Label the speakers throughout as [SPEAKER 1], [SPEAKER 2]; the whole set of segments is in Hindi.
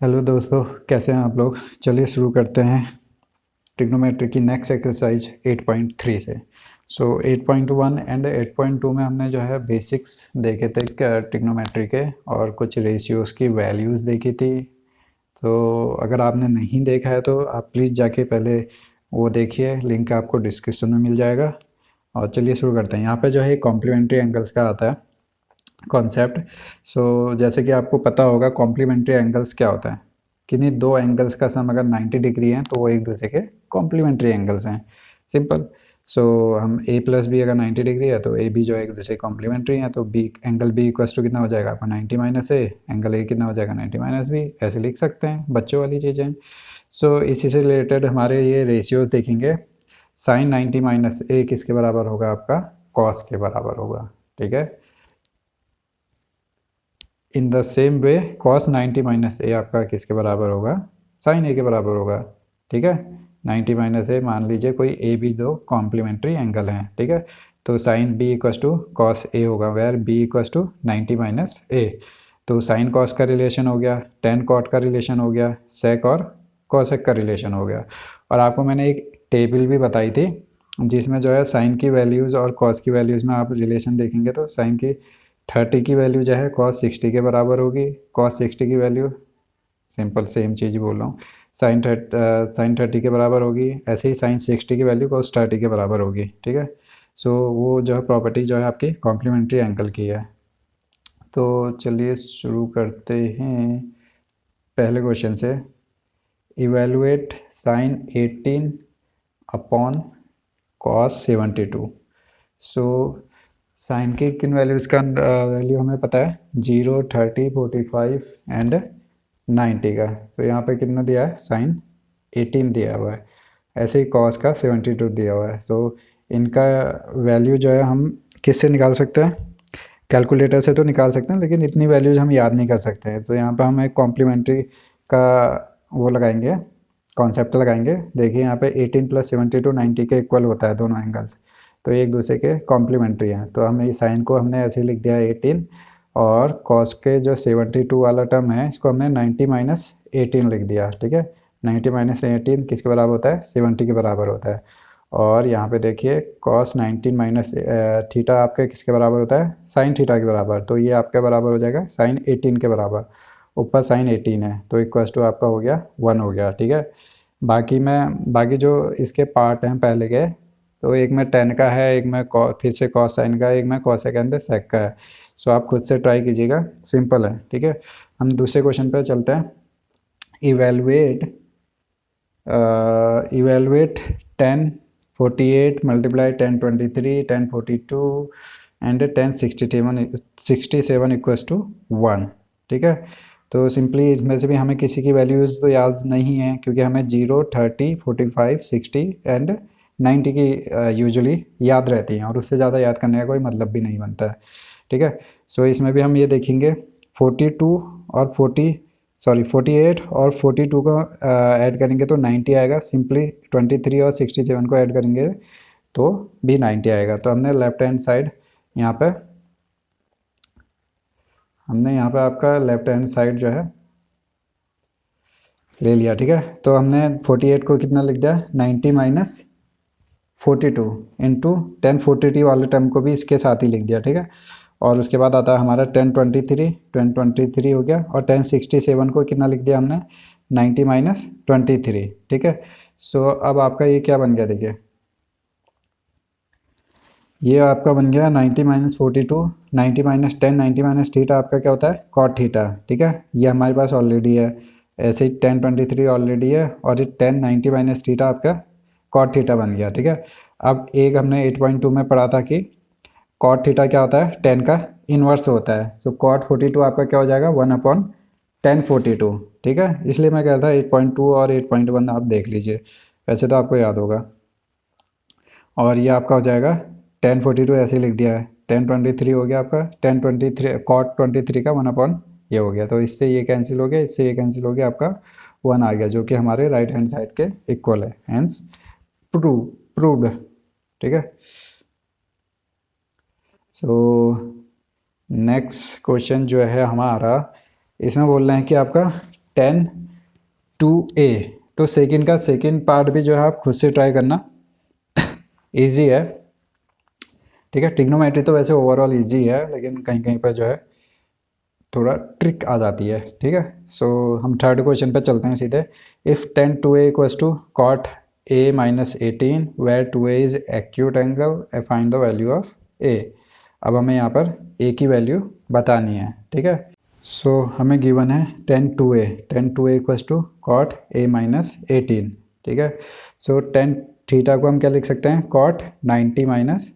[SPEAKER 1] हेलो दोस्तों, कैसे हैं आप लोग। चलिए शुरू करते हैं ट्रिग्नोमेट्री की नेक्स्ट एक्सरसाइज 8.3 से। 8.1 एंड 8.2 में हमने जो है बेसिक्स देखे थे ट्रिग्नोमेट्री के और कुछ रेशियोज की वैल्यूज़ देखी थी। तो अगर आपने नहीं देखा है तो आप प्लीज़ जाके पहले वो देखिए, लिंक आपको डिस्क्रिप्शन में मिल जाएगा। और चलिए शुरू करते हैं। यहाँ पे जो है कॉम्प्लीमेंट्री एंगल्स का आता है कॉन्सेप्ट। जैसे कि आपको पता होगा कॉम्प्लीमेंट्री एंगल्स क्या होता है। किन्हीं दो एंगल्स का सम अगर 90 डिग्री है तो वो एक दूसरे के कॉम्प्लीमेंट्री एंगल्स हैं। सिंपल। हम ए प्लस बी अगर 90 डिग्री है तो ए बी जो है एक दूसरे कॉम्प्लीमेंट्री है, तो B angle B equals to कितना हो जाएगा आपका 90 माइनस ए, एंगल ए कितना हो जाएगा 90 माइनस बी। ऐसे लिख सकते हैं, बच्चों वाली चीज़ें। इसी से रिलेटेड हमारे ये रेशियोज देखेंगे। साइन 90 माइनस ए किसके बराबर होगा, आपका कॉस के बराबर होगा। ठीक है। In the same way cos 90 minus A आपका किसके बराबर होगा, साइन ए के बराबर होगा। ठीक है। 90 माइनस ए मान लीजिए कोई ए बी दो कॉम्प्लीमेंट्री एंगल हैं। ठीक है। तो sine B equals to cos A होगा, where B equals to 90 minus A. तो साइन कॉस का रिलेशन हो गया, टेन कॉट का रिलेशन हो गया, सेक और कॉसेक का रिलेशन हो गया। और आपको मैंने एक टेबल भी बताई थी जिसमें जो है साइन की वैल्यूज़ और कॉस की वैल्यूज़ में आप रिलेशन देखेंगे तो साइन की 30 की वैल्यू जो है कॉस 60 के बराबर होगी। कॉस 60 की वैल्यू सिंपल सेम चीज़ बोल रहा हूँ, साइन 30 के बराबर होगी। ऐसे ही साइन 60 की वैल्यू कॉस 30 के बराबर होगी। ठीक है। वो जो है प्रॉपर्टी जो है आपकी कॉम्प्लीमेंट्री एंगल की है। तो चलिए शुरू करते हैं पहले क्वेश्चन से। Evaluate sine 18 upon cos 72। So sine की किन वैल्यूज़ का वैल्यू हमें पता है, 0, 30, 45 एंड 90 का। तो यहाँ पे कितना दिया है, साइन 18 दिया हुआ है। ऐसे ही कॉस का 72 दिया हुआ है। इनका वैल्यू जो है हम किससे निकाल सकते हैं, कैलकुलेटर से तो निकाल सकते हैं, लेकिन इतनी वैल्यूज हम याद नहीं कर सकते हैं। तो यहाँ पे हम एक कॉम्प्लीमेंट्री का वो लगाएंगे, कॉन्सेप्ट लगाएंगे। देखिए यहाँ पे 18 प्लस 72 90 के इक्वल होता है दोनों एंगल्स, तो एक दूसरे के कॉम्प्लीमेंट्री हैं। तो हम ये साइन को हमने ऐसे ही लिख दिया 18, और कॉस के जो 72 वाला टर्म है इसको हमने 90 माइनस 18 लिख दिया। ठीक है। 90 माइनस 18 किसके बराबर होता है, 70 के बराबर होता है। और यहाँ पे देखिए कॉस 19 माइनस थीटा आपके किसके बराबर होता है, साइन थीटा के बराबर। तो ये आपके बराबर हो जाएगा साइन 18 के बराबर। ऊपर साइन 18 है तो इक्वस टू आपका हो गया 1 हो गया। ठीक है। बाकी जो इसके पार्ट हैं पहले के, तो एक में टेन का है, एक में फिर से कॉस साइन का है, एक में कॉसेक एंड सेक का है। आप खुद से ट्राई कीजिएगा, सिंपल है। ठीक है। हम दूसरे क्वेश्चन पर चलते हैं। Evaluate evaluate 1048 multiply 1023 1042 and 1067 equals to 1। ठीक है। तो सिंपली इसमें से भी हमें किसी की वैल्यूज़ तो याद नहीं है, क्योंकि हमें 0, 30, 45, 60 एंड 90 की यूजुअली याद रहती हैं, और उससे ज़्यादा याद करने का कोई मतलब भी नहीं बनता है। ठीक है। इसमें भी हम ये देखेंगे 42 और 48 और 42 को ऐड करेंगे तो 90 आएगा। सिंपली 23 और 67 को ऐड करेंगे तो भी 90 आएगा। तो हमने यहाँ पे आपका लेफ्ट हैंड साइड जो है ले लिया। ठीक है। तो हमने 48 को कितना लिख दिया, 90 माइनस 42 इंटू 1043 वाले टर्म को भी इसके साथ ही लिख दिया। ठीक है। और उसके बाद आता है हमारा 1023 हो गया, और 1067 को कितना लिख दिया हमने, 90 माइनस 23। ठीक है। अब आपका ये क्या बन गया, देखिए ये आपका बन गया 90 माइनस 42, 90 माइनस 10, 90 माइनस थीटा आपका क्या होता है, कॉट थीटा। ठीक है। ये हमारे पास ऑलरेडी है। ऐसे ही 1023 ऑलरेडी है, और ये 10 90 माइनस थीटा आपका कॉट थीटा बन गया। ठीक है। अब एक हमने 8.2 में पढ़ा था कि कॉट थीटा क्या होता है, 10 का इन्वर्स होता है। कॉट 42 आपका क्या हो जाएगा, 1/1042। ठीक है। इसलिए मैं कह रहा था 8.2 और 8.1 आप देख लीजिए, वैसे तो आपको याद होगा। और ये आपका हो जाएगा 1042 ऐसे लिख दिया है। 1023 हो गया आपका 1023, कॉट 23 का 1/, ये हो गया। तो इससे ये कैंसिल हो गया, इससे ये कैंसिल हो गया, आपका 1 आ गया, जो कि हमारे राइट हैंड साइड के इक्वल है। Hence proved. ठीक है। नेक्स्ट क्वेश्चन जो है हमारा, इसमें बोल रहे हैं कि आपका टेन टू ए, तो सेकेंड का सेकेंड पार्ट भी जो है आप खुद से ट्राई करना, इजी है, ठीक है। ट्रिग्नोमेट्री तो वैसे ओवरऑल इजी है, लेकिन कहीं कहीं पर जो है थोड़ा ट्रिक आ जाती है, ठीक है। सो हम थर्ड क्वेश्चन पे चलते हैं सीधे। If tan two A equals to cot A minus 18 where two A is acute angle, find the value of A. अब हमें यहाँ पर ए की वैल्यू बतानी है, ठीक है। सो हमें गिवन है tan two A equals to cot A minus 18, ठीक है। सो टेन थीटा को हम क्या लिख सकते हैं, cot 90 minus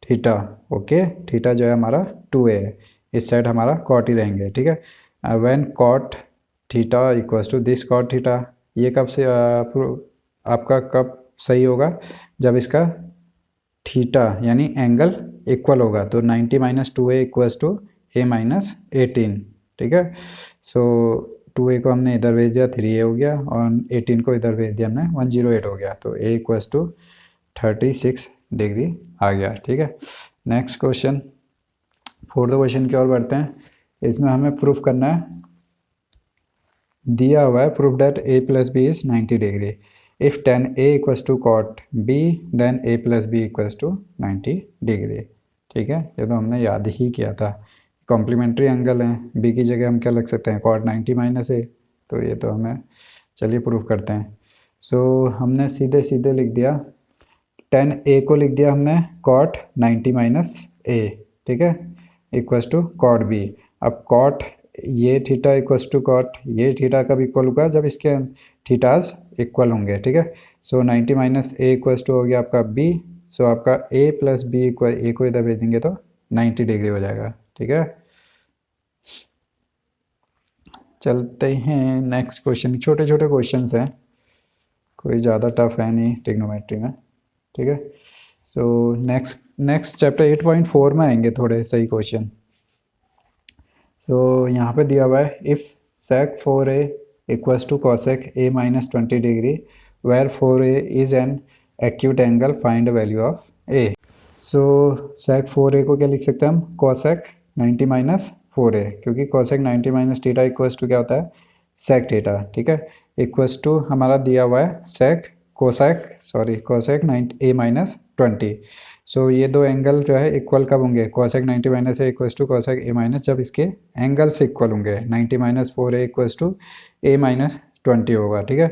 [SPEAKER 1] theta, okay. Theta जो है हमारा 2a है, इस साइड हमारा कॉट ही रहेंगे, ठीक है। When cot theta equals to this cot theta, ये कब से आपका कब सही होगा, जब इसका थीटा यानी एंगल इक्वल होगा। तो 90 minus 2a equals to A minus 18, ठीक है। सो 2a को हमने इधर भेज दिया, 3a हो गया, और 18 को इधर भेज दिया हमने, 108 हो गया। तो a इक्वल्स टू 36 डिग्री आ गया, ठीक है। नेक्स्ट क्वेश्चन, फोर्थ क्वेश्चन की ओर बढ़ते हैं। इसमें हमें प्रूफ करना है, दिया हुआ है proof that a plus B is 90 degree. If tan A equals to cot B then a plus B equals to 90 degree, ठीक है। ये तो हमने याद ही किया था, कॉम्प्लीमेंट्री एंगल है, b की जगह हम क्या लग सकते हैं, कॉट 90 माइनस ए। तो ये तो हमें, चलिए प्रूफ करते हैं। सो हमने सीधे सीधे लिख दिया, टेन ए को लिख दिया हमने कॉट 90 माइनस ए, ठीक है, इक्वल्स टू कॉट बी। अब कॉट ये थीटा इक्वल्स टू कॉट ये थीटा कब इक्वल होगा, जब इसके थीटाज इक्वल होंगे, ठीक है। सो 90 माइनस ए इक्वल्स टू हो गया आपका बी। सो आपका ए प्लस बी इक्वल, ए को इधर भेज देंगे तो 90 डिग्री हो जाएगा, ठीक है। चलते हैं नेक्स्ट क्वेश्चन, छोटे छोटे क्वेश्चंस हैं, कोई ज़्यादा टफ है नहीं ट्रिग्नोमेट्री में, ठीक है। सो नेक्स्ट चैप्टर 8.4 में आएंगे थोड़े सही क्वेश्चन। सो यहाँ पे दिया हुआ है, if sec 4a equals to cosec a minus 20 degree where 4a is an acute angle, find value of a। So sec 4a को क्या लिख सकते हैं हम, cosec 90 माइनस 4a, क्योंकि cosec 90 minus theta equals to क्या होता है, sec थीटा, ठीक है। इक्वल्स टू हमारा दिया हुआ है sec cosec 90 a माइनस 20। सो ये दो एंगल जो है इक्वल कब होंगे, cosec 90 minus A equals to cosec a minus, जब इसके एंगल से इक्वल होंगे। 90 minus 4a equals to a minus 20 होगा, ठीक है।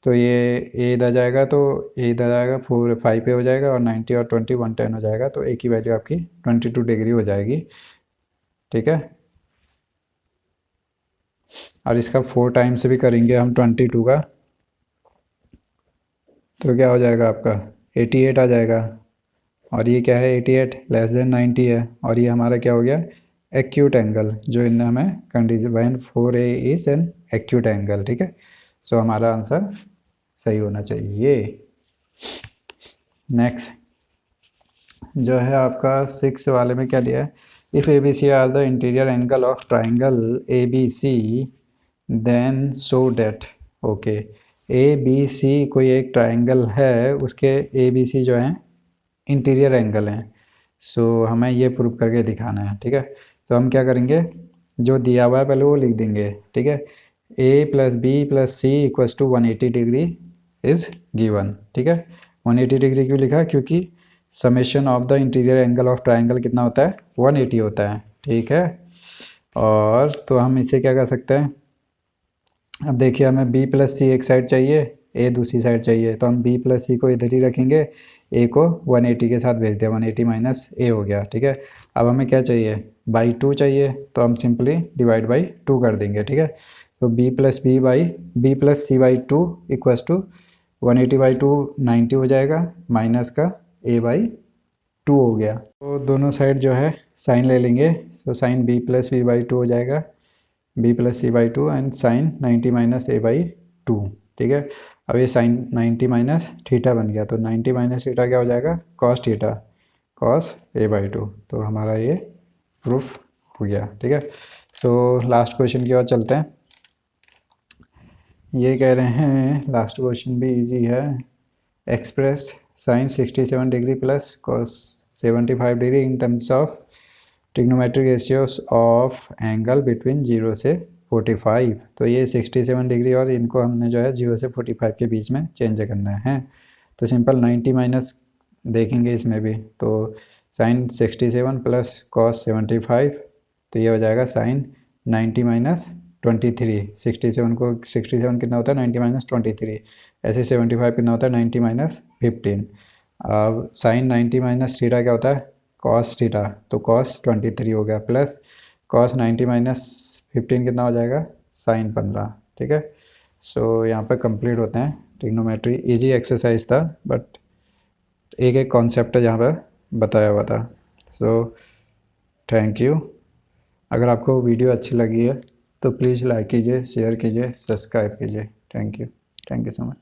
[SPEAKER 1] तो ये a इधर जाएगा, तो a इधर जाएगा, 4 5 a हो जाएगा, और 90 और 20 110 हो जाएगा। तो a की वैल्यू आपकी 22 डिग्री हो जाएगी, ठीक है। और इसका 4 टाइम्स भी करेंगे हम 22 का, तो क्या हो जाएगा आपका 88 आ जाएगा। और ये क्या है, 88 लेस देन 90 है, और ये हमारा क्या हो गया, एक्यूट एंगल, जो इनने हमें condition, when 4a is an acute angle, ठीक है। सो हमारा आंसर सही होना चाहिए। नेक्स्ट जो है आपका 6 वाले में क्या दिया है, if A B C are the interior angle of triangle A B C then so that, okay. A B C कोई एक ट्राइंगल है, उसके ए बी सी जो हैं इंटीरियर एंगल हैं। सो हमें ये प्रूव करके दिखाना है, ठीक है। तो हम क्या करेंगे, जो दिया हुआ है पहले वो लिख देंगे, ठीक है। A plus B plus C equals to 180 degree is given, ठीक है। 180 डिग्री क्यों लिखा, क्योंकि summation of the interior angle of triangle कितना होता है, 180 होता है, ठीक है। और तो हम इसे क्या कर सकते हैं, अब देखिए हमें b प्लस सी एक साइड चाहिए, a दूसरी साइड चाहिए, तो हम b प्लस सी को इधर ही रखेंगे, a को 180 के साथ भेज दिया, 180 माइनस a हो गया, ठीक है। अब हमें क्या चाहिए, बाई 2 चाहिए, तो हम सिंपली डिवाइड बाई 2 कर देंगे, ठीक है। तो b plus C by 2 equals to 180 by 2 90 हो जाएगा, माइनस का a बाई 2 हो गया। तो दोनों साइड जो है साइन ले लेंगे, तो sine b plus B by 2 हो जाएगा, b plus C by 2 and sine 90 minus A by 2, ठीक है। अब ये साइन 90 माइनस थीटा बन गया, तो 90 माइनस थीटा क्या हो जाएगा, cos theta, cos A by 2। तो हमारा ये प्रूफ हो गया, ठीक है। तो लास्ट क्वेश्चन की ओर चलते हैं। ये कह रहे हैं, लास्ट क्वेश्चन भी इजी है, express sine 67 degree plus cos 75 degree in terms of trigonometric ratios of angle between 0 से 45, तो ये 67 डिग्री और इनको हमने जो है 0 से 45 के बीच में चेंज करना है। तो सिंपल 90 माइनस देखेंगे इसमें भी, तो साइन 67 प्लस कॉस 75, तो ये हो जाएगा साइन 90 माइनस 23। 67 को 67 कितना होता है 90 माइनस 23, ऐसे 75 कितना होता है 90 माइनस 15। अब साइन 90 माइनस थीटा क्या होता है कॉस थीटा, तो कॉस 23 हो गया, प्लस कॉस 90 माइनस 15 कितना हो जाएगा साइन 15। ठीक है, सो यहाँ पर कंप्लीट होते हैं ट्रिग्नोमेट्री। इजी एक्सरसाइज था, बट एक एक कॉन्सेप्ट यहाँ पर बताया हुआ था। So thank you. अगर आपको वीडियो अच्छी लगी है तो प्लीज़ लाइक कीजिए, शेयर कीजिए, सब्सक्राइब कीजिए। Thank you so much.